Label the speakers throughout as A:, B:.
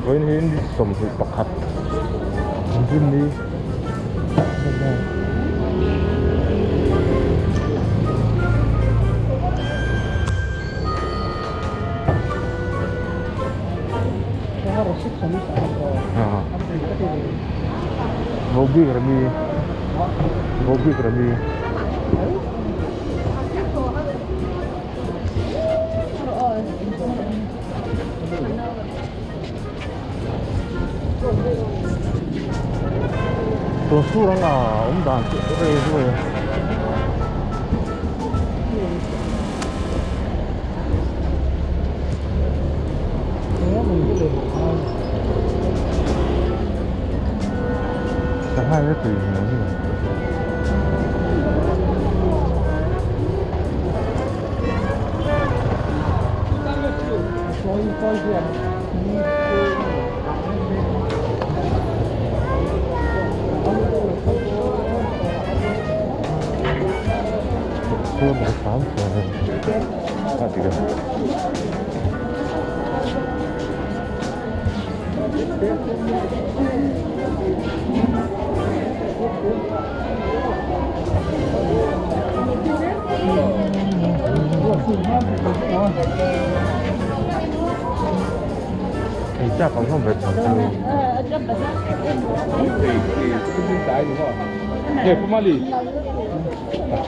A: với những đi sầm thì bọc hạt mình đi Gobi Krabi 또 수랑 온다 그래 hai cái tùy nữa gì chưa một sáu à thì được thì chắc cũng không phải chọn từ
B: 예, 뿐만이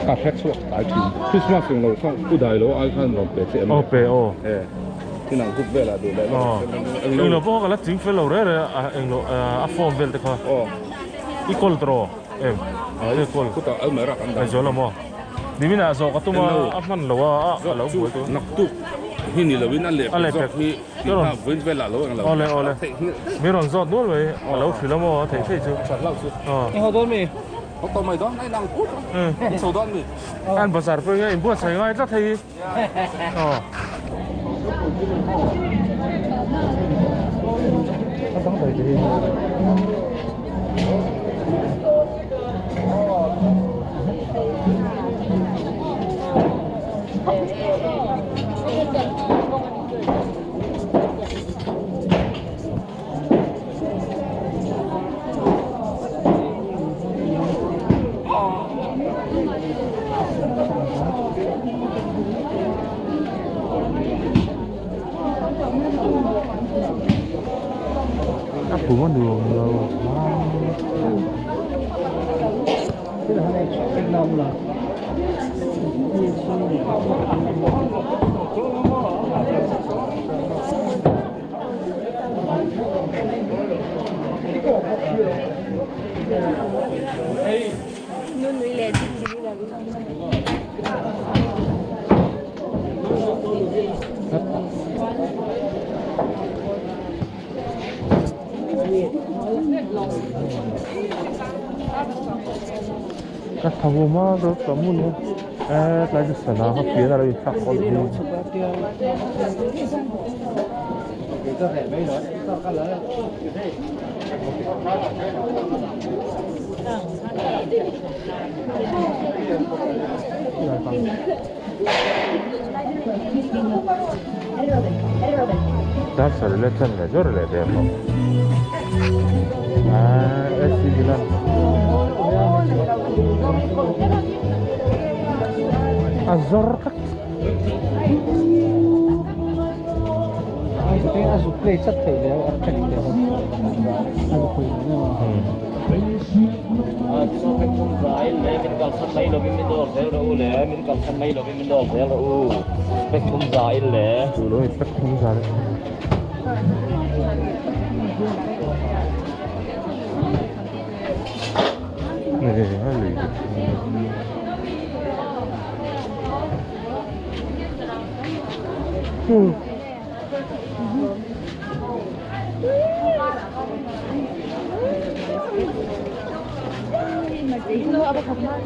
B: 카페츠 아이티 크리스마스로 우다이로 알칸로 베체
A: OPO
B: 예 그냥 국배라 도래
A: anh lo bao cái là chính phải lâu đấy anh lo iPhone về thì có equal draw em equal
B: 그다 얼마라 간다
A: anh là mo đi mình là số cái tụi mà iPhone lâu lâu buổi tối
B: naktu hini lo win ale hi
A: rồi
B: win về là lo anh
A: ole ole mình còn giọt nữa rồi lâu thì lắm mo thấy thấy chưa
B: lâu chứ
C: anh họ đón mi
B: họ tao mày đó này năng cút số đón mi
A: anh bảo sản phương anh buôn sai ngay rất thấy
C: nó đóng đầy thì
A: áp dụng con đường rồi
C: cái là này cái nông là
D: Nun ile
A: các thằng mà đó tao muốn lại cái sản phẩm phía nào đấy phát con đi
C: có thể mấy nói có lẽ
A: đã xử lý chân là rất là đẹp không SC Milan Azor
C: cái azure play chất thể là chắc là azure play
E: Kita pun Israel, mình còn sân bay rồi mình đổ theo đâu lẽ, mình còn sân bay rồi mình đổ theo đâu, pek pun Israel lẽ.
A: rồi pek không ra đấy. Này hai lì.
D: Itu apa kabar?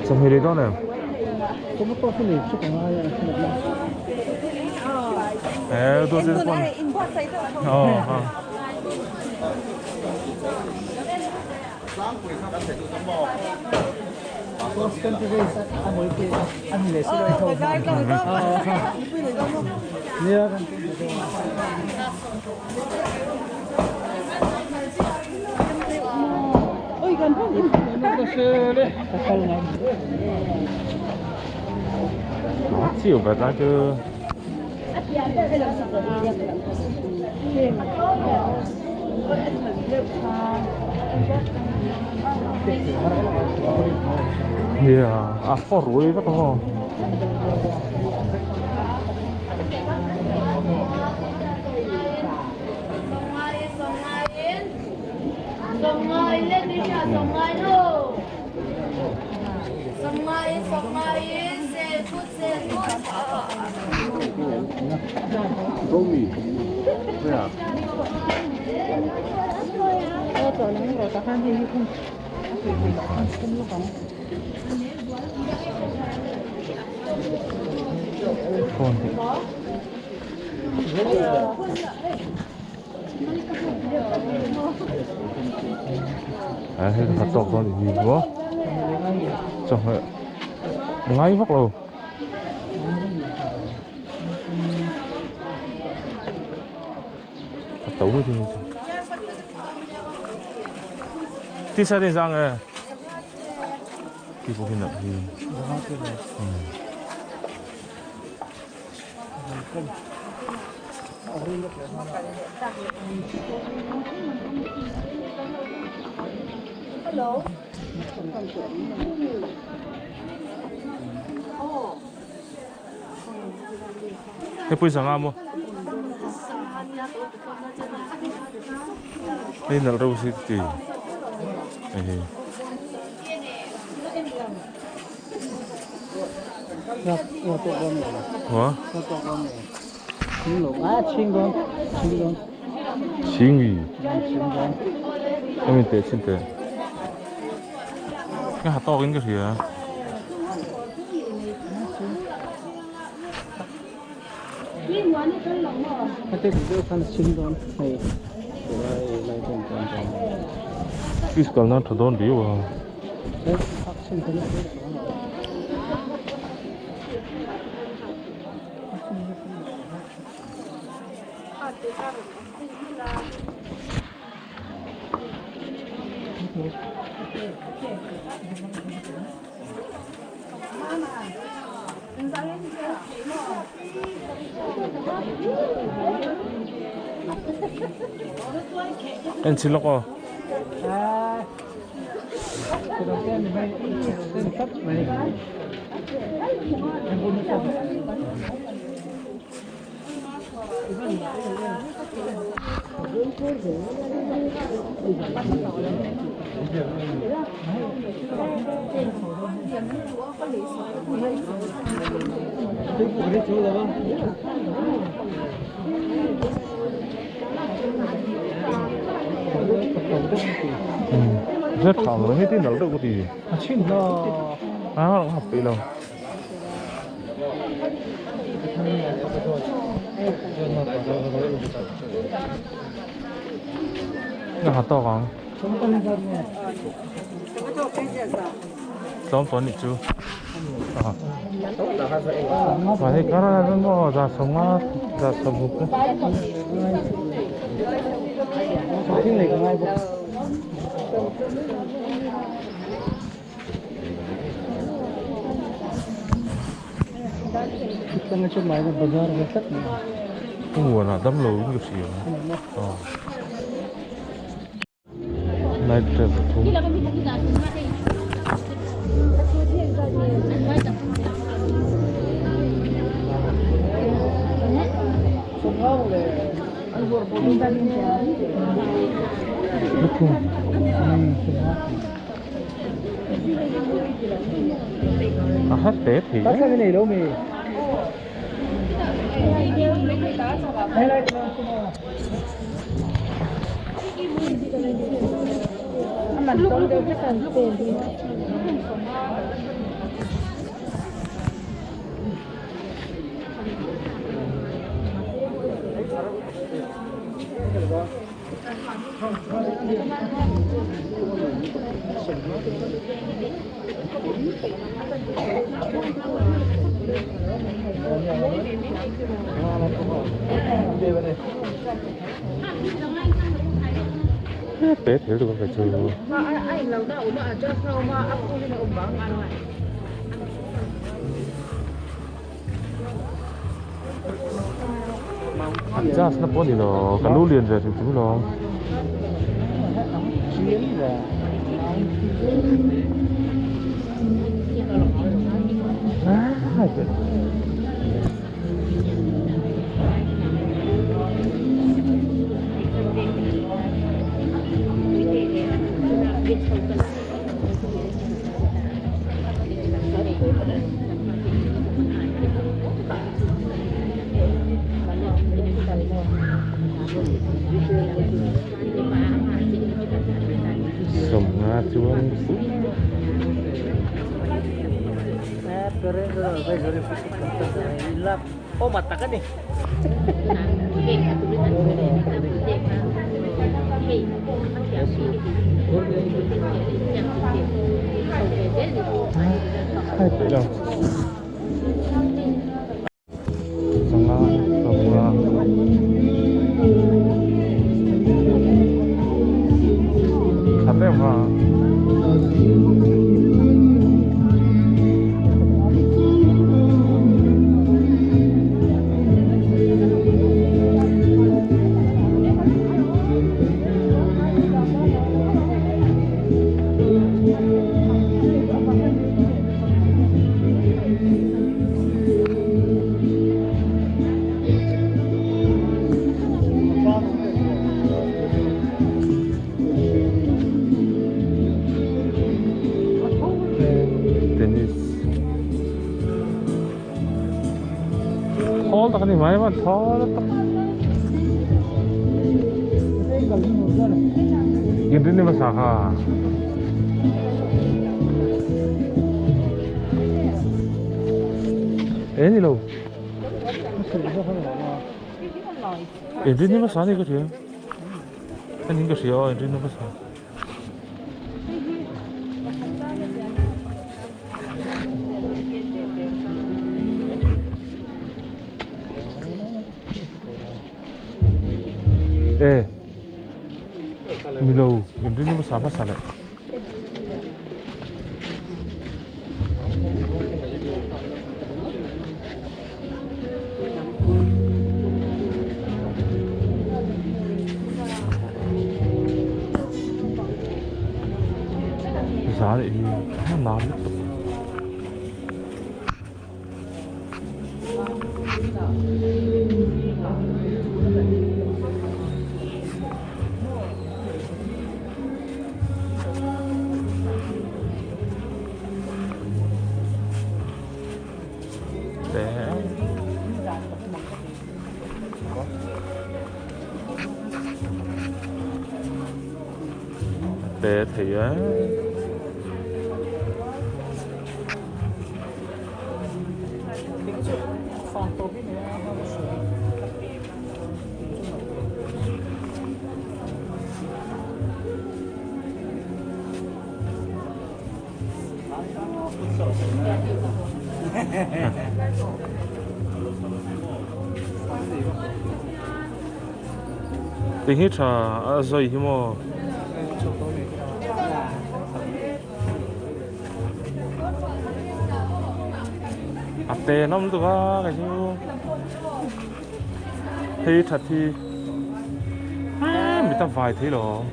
A: Sampai di mana?
C: Kamu tahu sini, suka nggak ya?
A: Itu di depan. Oh.
C: Terus kan tu guys, anu itu, anu lesi dah itu. Ni kan. Oi kan pun. Nak sele. Takal ngai.
A: Chiều về ta chứ. Yeah, for rồi đó con.
D: Sông ơi lên đi chợ sông ơi đâu. Sông ơi xe phút.
B: Romi. Ya.
C: Chỗ này rồi ta ăn gì không?
A: Con. Hết hạt tộc con thì gì quá. Trời ơi. Ngay vóc luôn. Tấu thì đi xe đi sang rồi đi có khi nào thì
D: Hello.
A: thế bây giờ ngon không? Đây là rau xì tì. Hả?
C: 친구.
A: 징이. em tệ xin tệ. Cái hạt to cái gì à?
C: Hati itu kan 친구. 네.
A: Cái cái nó thật đòn điếu à?
C: 확신 되는
A: Em xin lỗi cô.
C: 그렇게 많이 생각 많이
A: rất thẳng rồi hết tin đâu đâu có gì.
C: 친구
A: Nó học đi đâu. Nó hạt to không? Tóm tuần đi chú. Và thì cái đó nó ra sống ra sống hụt.
C: 쇼핑 내가 많이 봐. Kita 좀 많이 바자르 갔다.
A: Cái nguồn là đâm lối nghiệp gì này trời thúng.
C: Looking.
A: hết Tết thì
C: Bác sang bên này đâu mày? Đây đây. Mình tốn được cái phần tiền thì
A: Tết thì được phải chơi luôn. Ăn ra snap đi nó cả lũ liền rồi thì chúng nó
C: chuyến là
A: sông Nga chuông
C: oh mata kan nih
A: Đấy đâu sông Nga sông Nga apa Thol tak ni mai man thol tak. Ini ni masaha. Ini lo. Ini ni masaha ni kerja. Ini kerja, ini ni masaha. Milo, ini ni bersama sana. Sana ini nama itu. Để thì á tình hết trà rồi hi mo ate nom tu ga cái chú hết thật thì mình ta vài thế rồi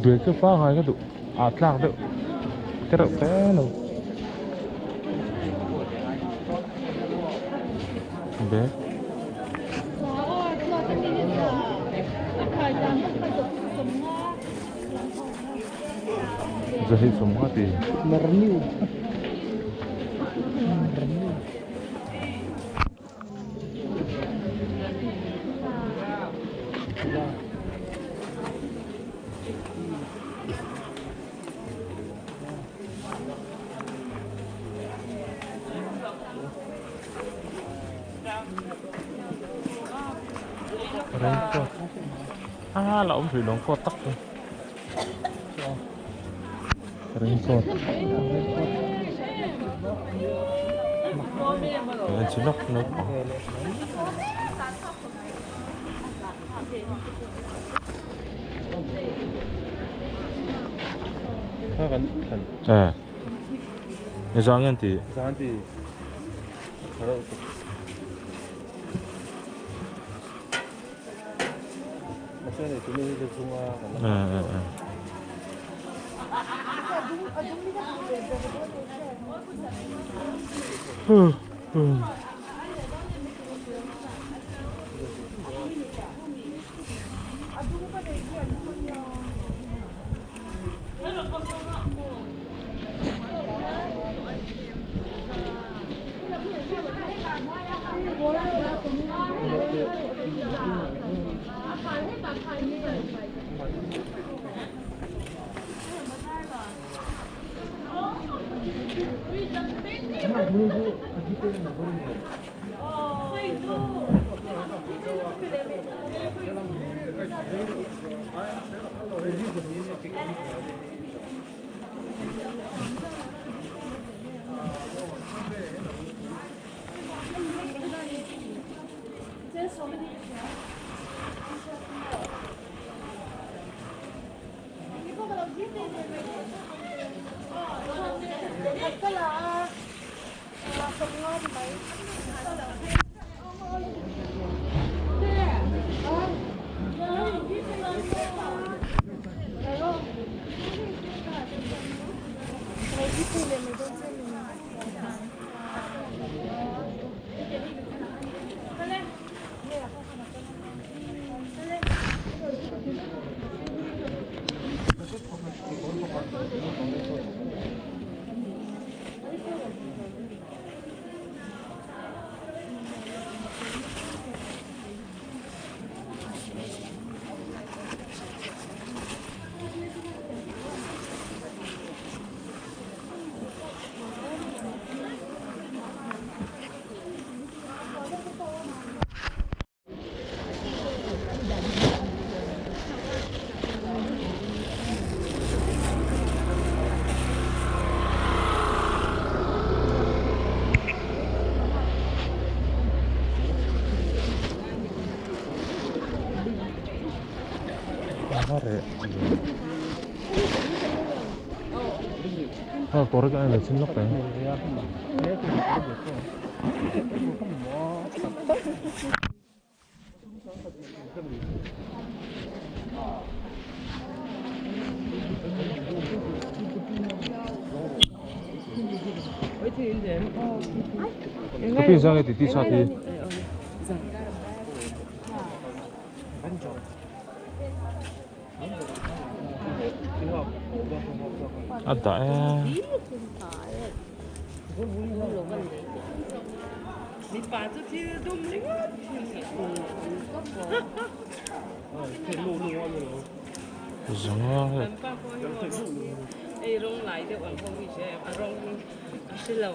A: Bể cái phá hai cái tụ lạc được cái đậu té đâu bể jadi semua di
C: Merniu.
A: Raincoat. Là ông thủy đóng cột tắc rồi. Raincoat. Anh chỉ lọc nó. Jangan ti. Korek kan ada cinlok ya. Tapi yang di satu. Ada ya. Jangan.
F: Rong lại được bằng không bị sẽ rong sẽ lâu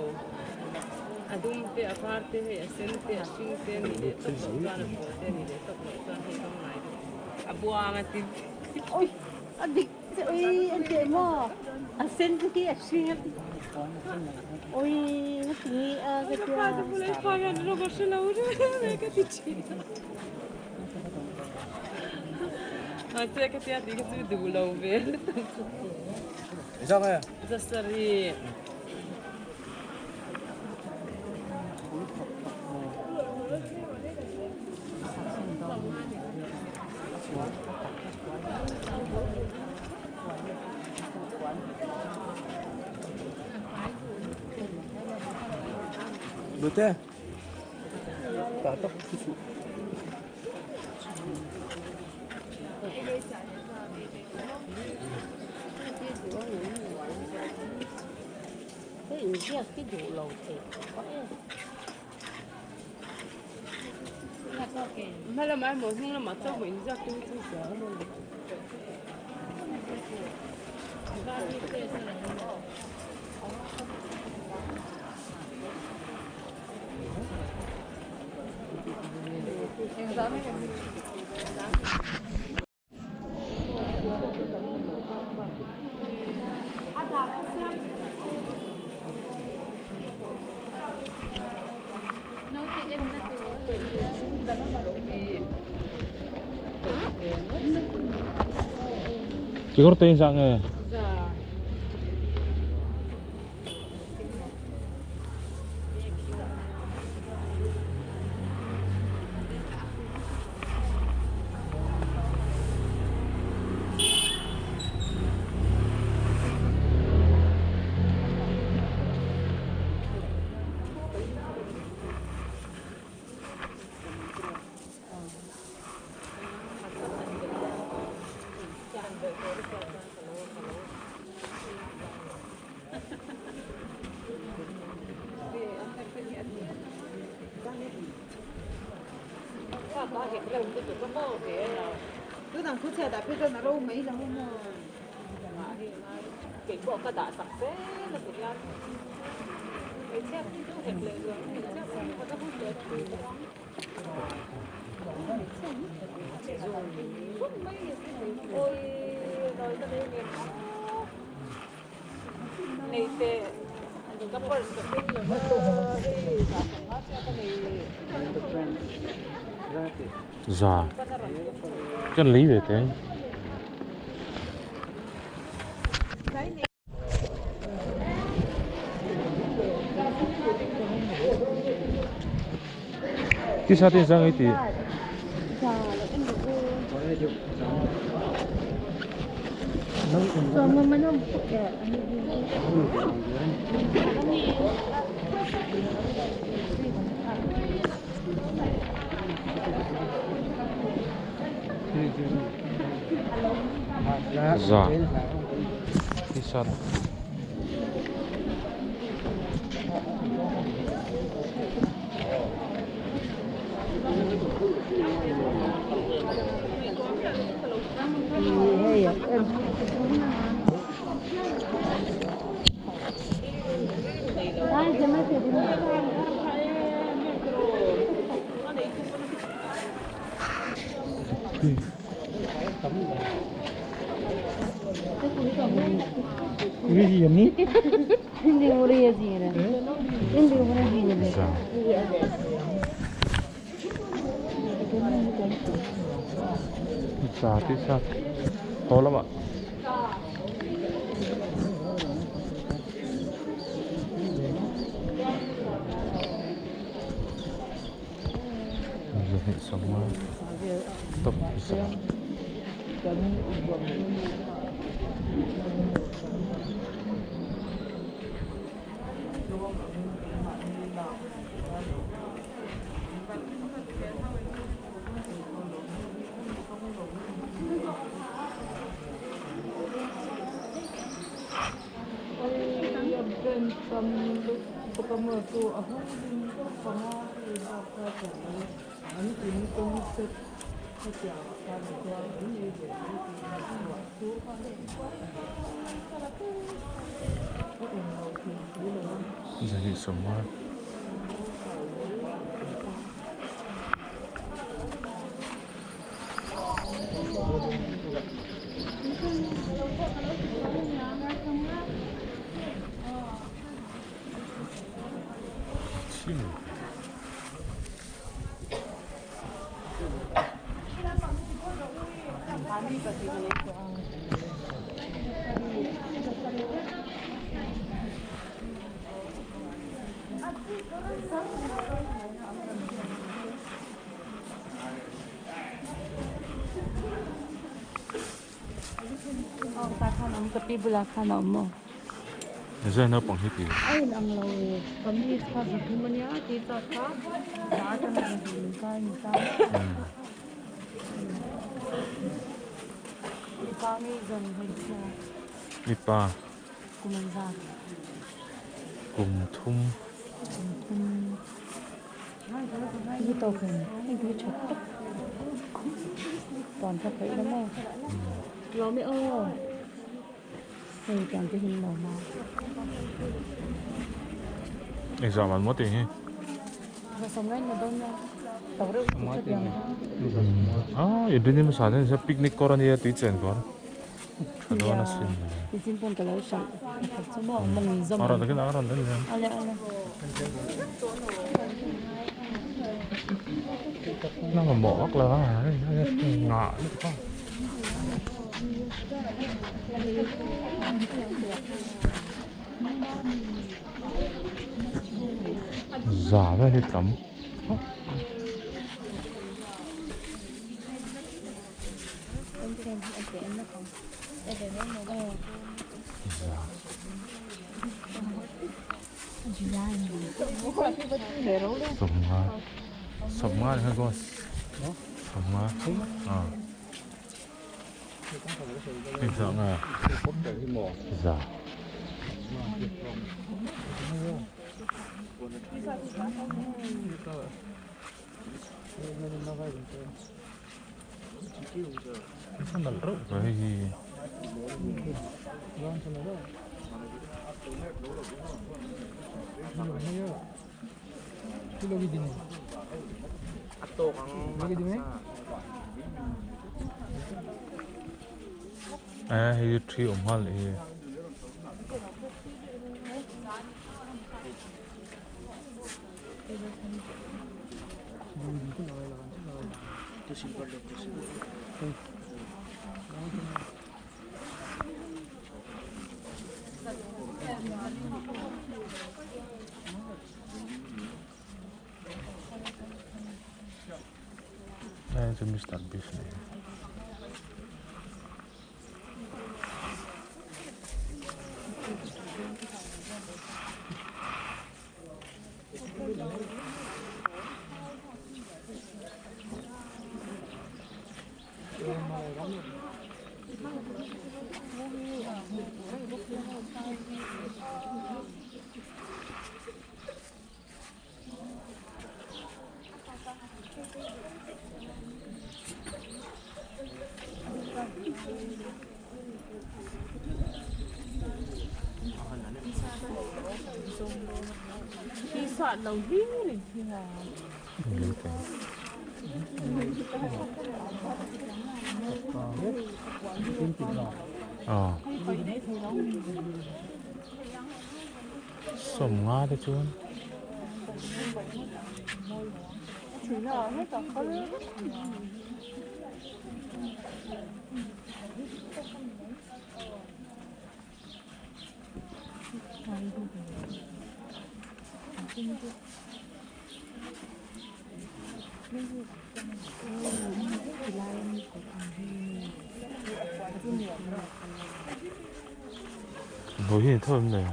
F: adum te aparte he sen te asing te ni de to toàn là te ni de to toàn he rong lại abuang ati oi
G: Adik, oi, ante mo. Asen ki asin. Oi, ngi
F: Guarda, volevo fare una cosa laurea che ti gira. Ma te che ti ha detto che tu devi vedere.
B: 이상해.
F: Zasari.
B: 못해?
G: cái vụ lầu thiệt.
F: Mà là mai một hôm là mà tôi mình ra cũng chưa sợ luôn.
A: Siguro tayo sa nga.
G: Cứ thằng cứ xe đạp cái nó đâu mấy đâu mà.
F: Cái bộ cái đã sạch sẽ là cái gì? Cái xe cũng thật lệ rồi, cái xe cũng có hút được. Ôi, rồi ta đây nè. Này thế, cái bớt cái gì mà
A: Dạ. Chân lý về thế. Cái sao tiền sang ấy thì
G: Sama mana ya?
A: dạ. Cái sao đó.
C: Ini gì nhỉ?
G: Hindi mo rin gì nè. Hindi mo rin gì nè.
A: Dạ. Dạ thì sao? To lắm ạ. Giờ hệ sống tốc bisa. Jadi semua sim.
F: Tapi belakan mo.
A: Giờ nó bằng hết đi.
F: Ay, ang law. Kami sa pagkuman niya, kita ka. Data na ang hinta. Kami dần hình siya.
A: Ipa
F: Kumanza.
A: cùng thum.
F: Ito ko. Ito chok. Toàn thật vậy lắm không? Lo mới ô. Thì càng cái hình màu màu.
A: Examen mất tiền.
F: Và sống ngay mà đông nha. Tàu đâu cũng chất lượng.
A: 아, 예전에는 사전에서 피크닉 거라니에 또 있지 않을까? 그거 하나 쓰는.
F: Thì xin phone cả lời sẵn. Thật số mỏ mong dâm.
A: 알아, 그게 나가란다 그냥.
F: Ala.
A: nó mà bỏ là ngọ giả ra hết cắm sống má hay con sống má hình dạng à giả nó rất vậy hay tri ủng hộ lại itu Mr. Beef nih.
F: Sợ đầu vĩ này thì là
A: sống ngã đấy chú
F: chỉ là hết cả con
A: mùi hình thơm này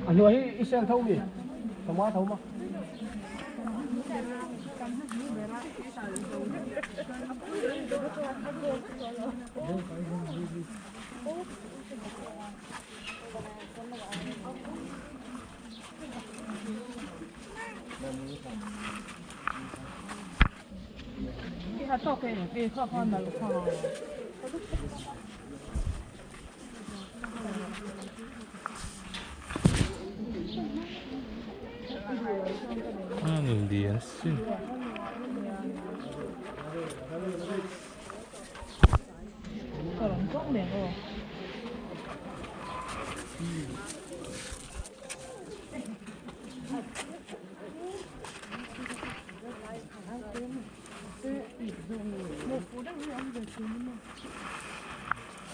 C: anh nói ít xem thâu đi không quá thâu mà
F: cái to cái này cái khó khăn là lúc nào
A: hindi yan sin
F: 저런 쪽 내고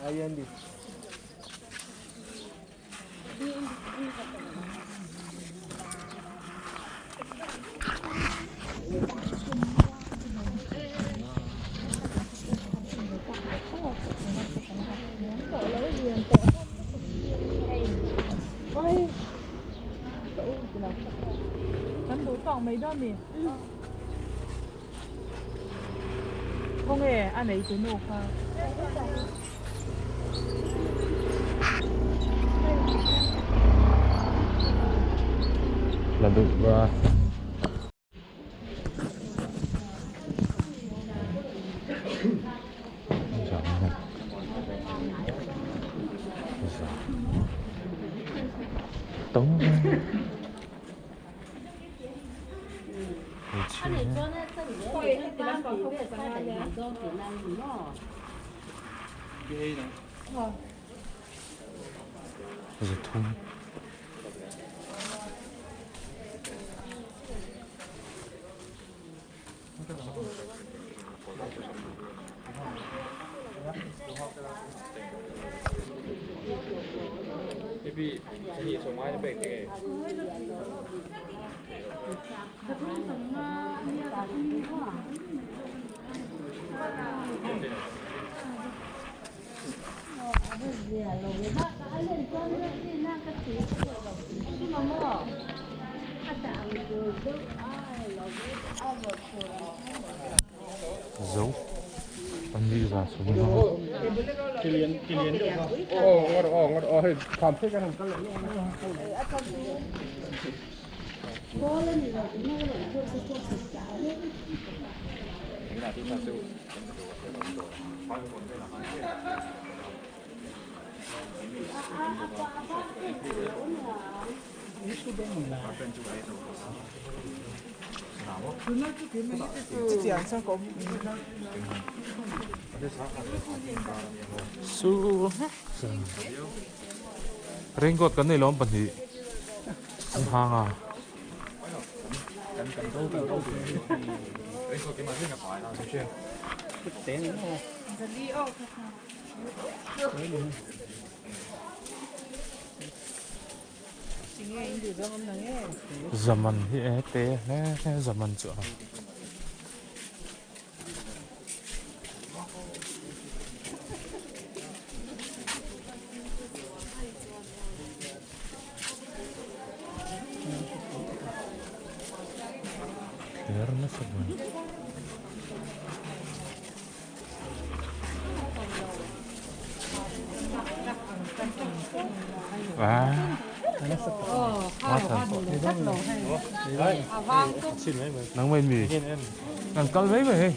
B: Ayan di.
G: Hắn đủ tỏng mấy đôi mì. Không hề, ăn ấy cái nổ pha.
A: Là được và tống 이제 통 dấu anh đi ra xuống nó
B: ngọt cảm thấy cái này
G: Chị ăn sao có
A: su ringgot kan nilom panhi hanga zaman hi te ne zaman chu Верно, собой. À, nắng bên mì, nắng cỡ mấy vậy?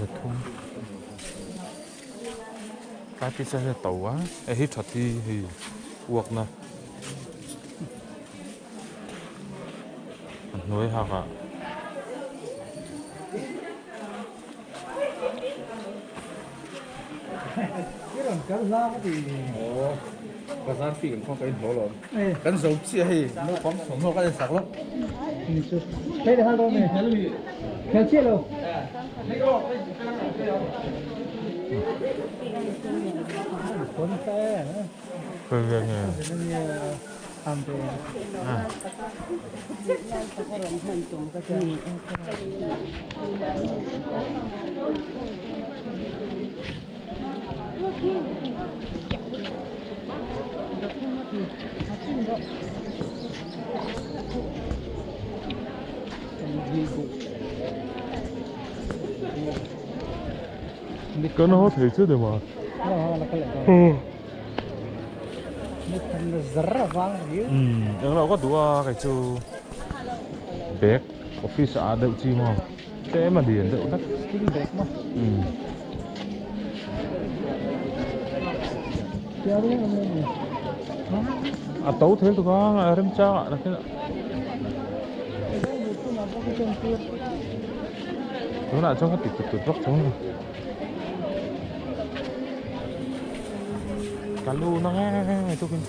A: Giật thun, cái pizza là tàu á, hít thật thì uộc nè, nuôi hạc à.
B: cái lá thì cái lá phi cũng không cái thổ lộn cái dầu chia hay nó có sống nó cái sạc lắm
C: đây là hai đôi này theo chia đâu cuốn xe nữa
A: Cái việc này.
C: ăn thì
A: Cái nó hết thấy chưa được mà.
C: là cái lệ nó rất vang nhiều
A: Yang lalu có dua cái chú bag office ada uci mau. Thế mà điền đậu đất.
C: sting break mà
A: À tấu thế tụi con rem cha là thế nào? Chúng là cho cái tụt vóc xuống rồi. Cá lu nó nghe tôi kinh.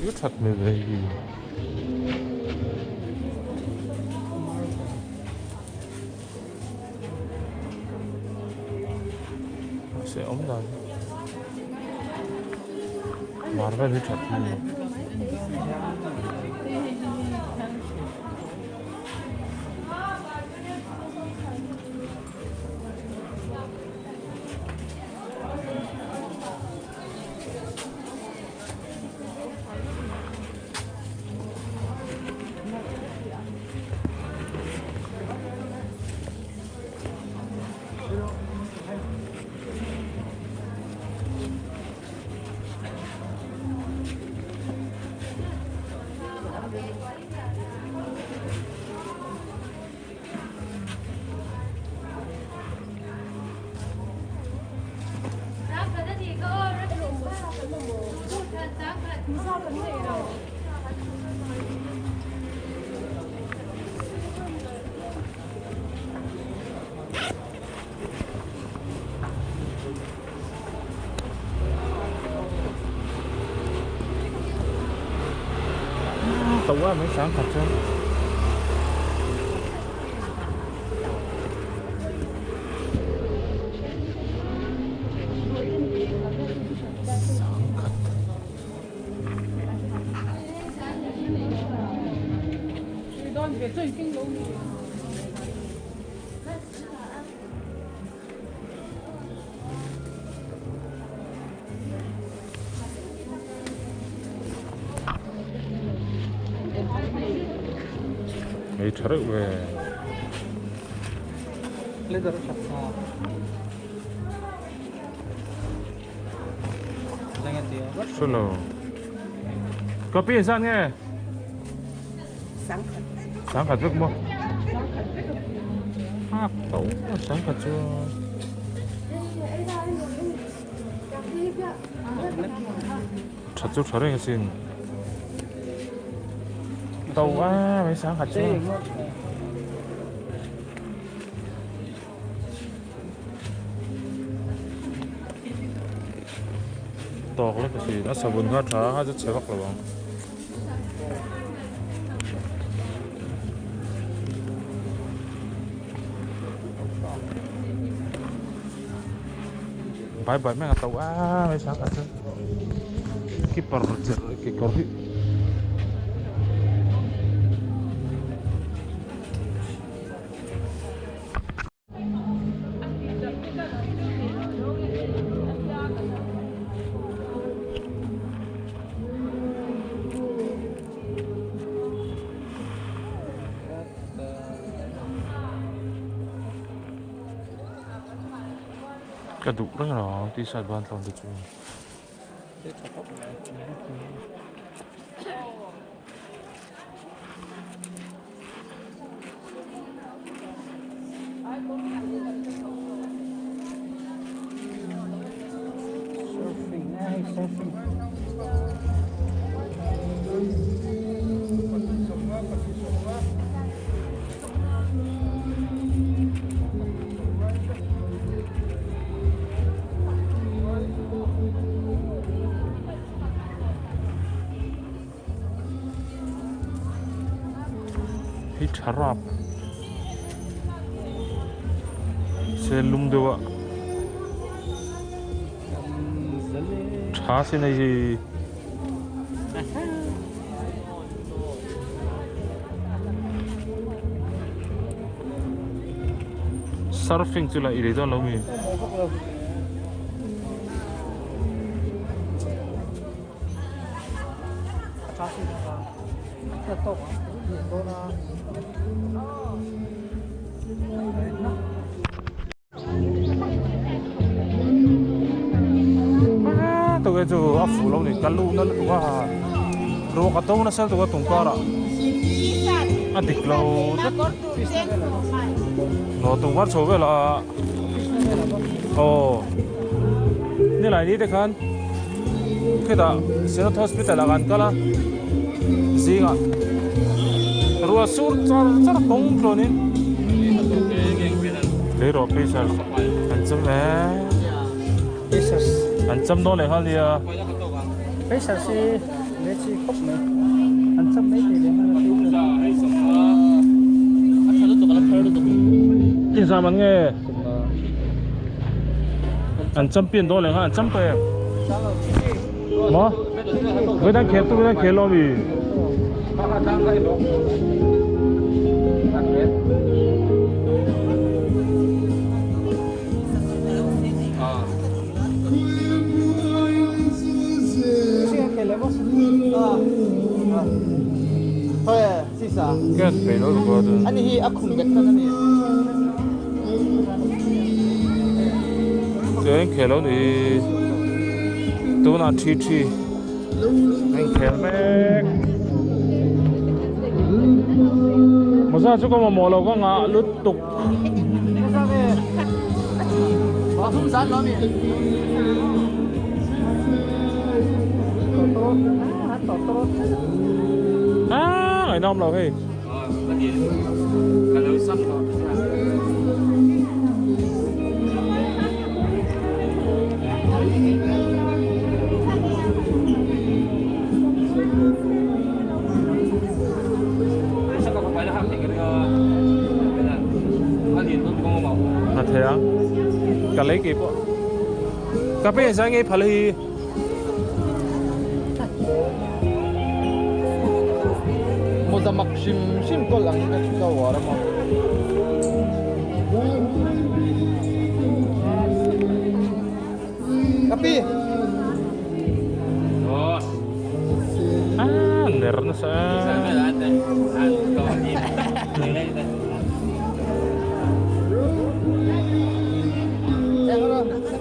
A: Yếu thật mày về gì sẽ ống rồi mà nó phải thật tàu quá mấy sáng thật chứ mấy 차를 왜
C: 레더를 샀어. 장했대요.
A: 술로 커피 인상 nghe sáng thật rất mua tấu sáng thật chưa 저쪽 저렴 xin tàu quá mấy sáng thật chưa to cái gì nó sao buồn hết hả rất chế bắt là bằng bye bye mấy tàu quá mấy sáng thật chưa kiper cái corri kaduk rin na t-shirt ban tawon dito hit harap selum dewa छाछ नहीं जी surfing chula iri don lo mi tụi cái chú áp phủ lâu thì cắn lu nó tụi cái rồi cái tàu nó sao tụi cái tung cara anh thích lâu nó tung cái số về làนี่ไหนนี่เด็กกันคือแต่เซนต์ฮอสพิทอลกันก็ละซิงอ่ะรัวสูร์จาร์กงโปรนี่เลโรเปเซอร์อันจำแหวนอันจำโน่นเลยฮะเนี่ย
C: Pesa sih, chi khóc nữa anh sắp mấy thì đến nó
A: tin sao mà nghe anh chăm tiền đó là anh chăm pe mà với đang khét lo vì
C: thôi xí xa
A: cái phải nói được rồi
C: anh hi ác khủng bét thân này
A: giờ anh khét lo thì tôi là chi anh khét mẹ mà sao chú có mà mò lâu có ngã lướt tục
C: có không sáng lắm nhỉ
A: à ngày năm rồi hey
E: Kalau sắp rồi.
A: à thế à cả lấy kịp ạ cà phê sáng nghe phải đi
C: một giờ mặc sim có lăng cái chúng ta vào đó mà tapi
A: à nervnya saya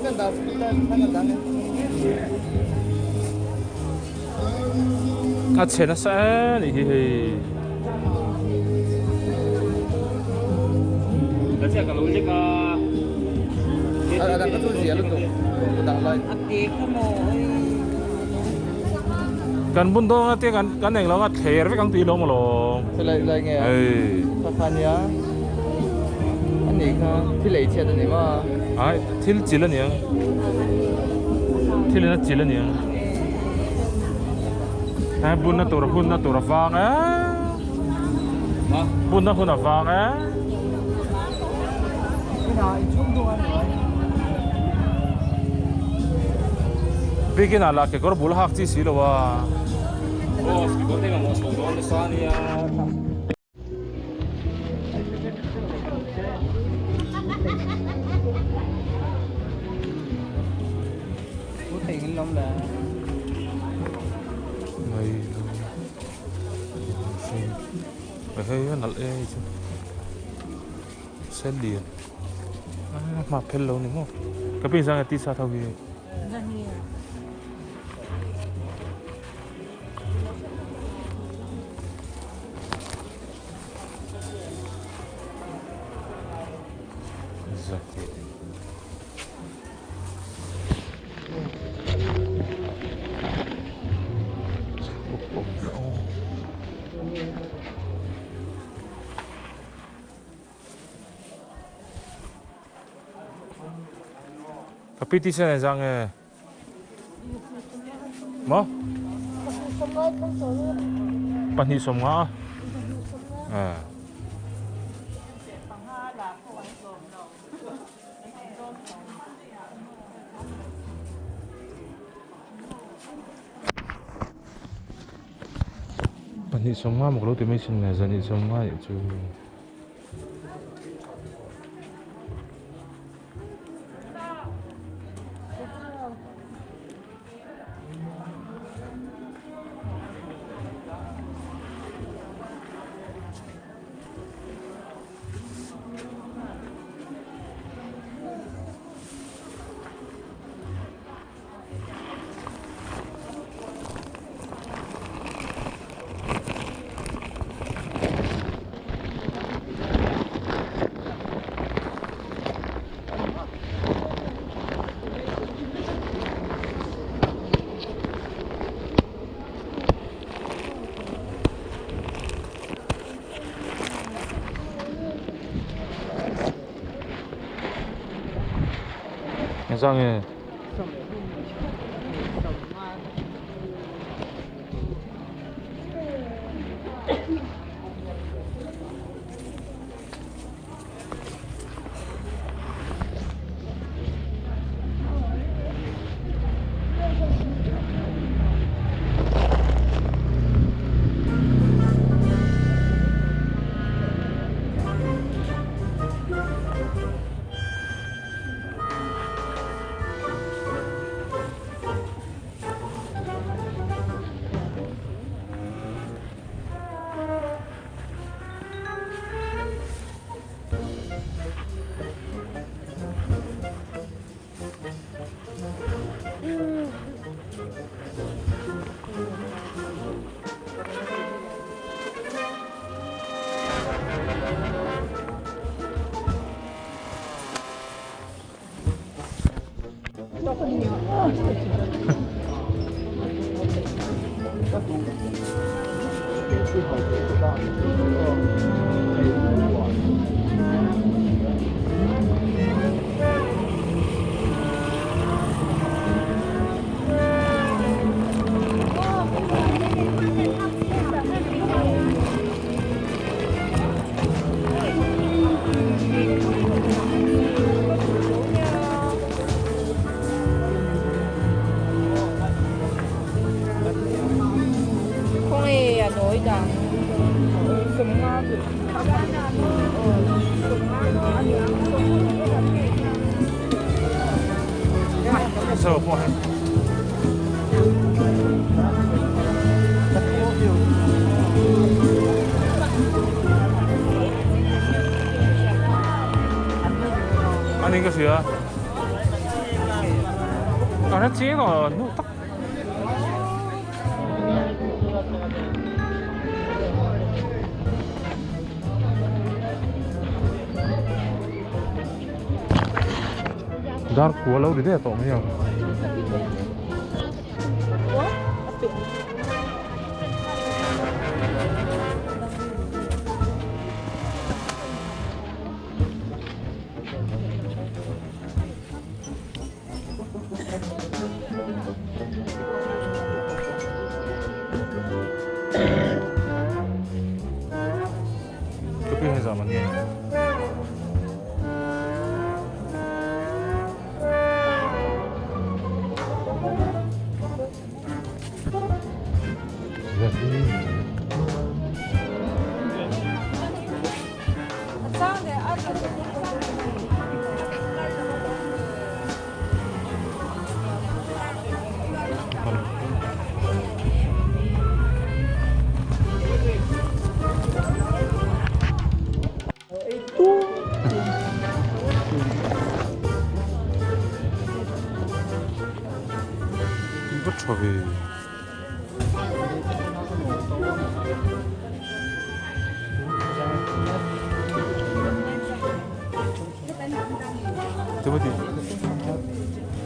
C: kan dah kita kan dah
A: à chết nó sẽ thì
E: Kalau ulik
C: ada betul sih ya lu tuh udah lain
F: Update ka mo.
A: kan pun tuh ngerti kan yang lo nggak care với căng tí lo mà lo
C: lại nghe
A: eh
C: Kakaknya anh ấy thì lấy tiền này mà
A: à thiếu chỉ là nhiều thiếu là chỉ là nhiều à bún nó tổ vàng á bún nó vàng á vì cái nào là cái có bún hắc chỉ xí rồi à
E: oh, sekitar tengok mau sodon sana ya.
C: có thể cái lông là
A: này phải hơi nó lệ chứ xe liền mà phê lâu nữa không cái bên sang cái tí sao thâu gì Tapi di sana jangan, mau? Pani semua, pani semua, mau kalau tiada sini, jadi semua itu. 이상해. So, buhay. Ano yung kasi ah? Ano sino? Ano? Dark walau di dia atau yang tapi zamannya 저기 Tiba-tiba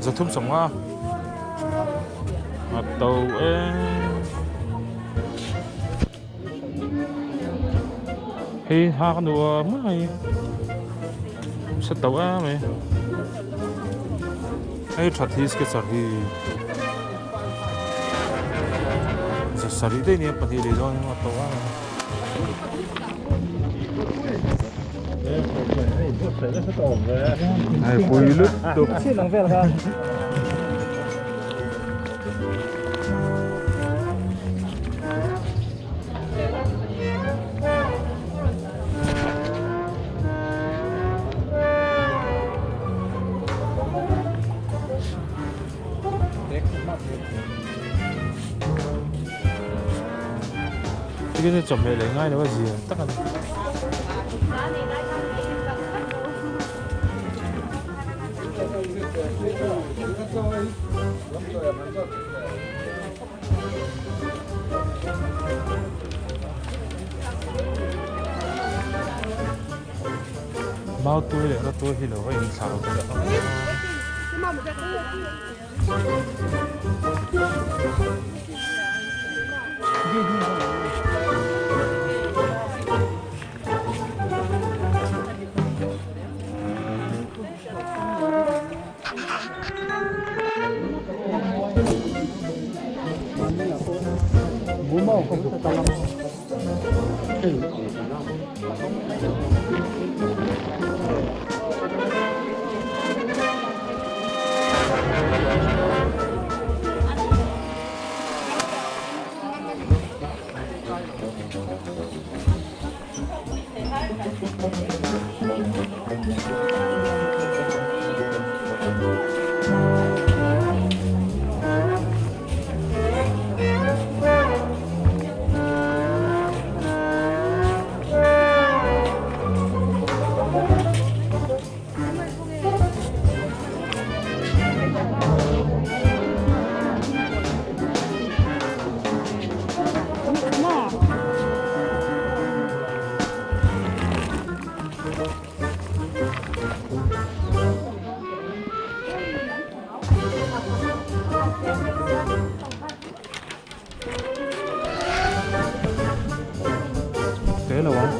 A: giờ thum sống nga atau hey ha kan dua mai setau me hey chatis ke sarhi sarhi deh ni apa sih le dong atau Ai khui lứt tục
C: Xin lắng về là
A: cái này chuẩn bị lấy ngay nó là gì tất cả bao tôi để nó tôi thì nó có hình sao được
C: bố mẫu không được tao
A: Thế là không?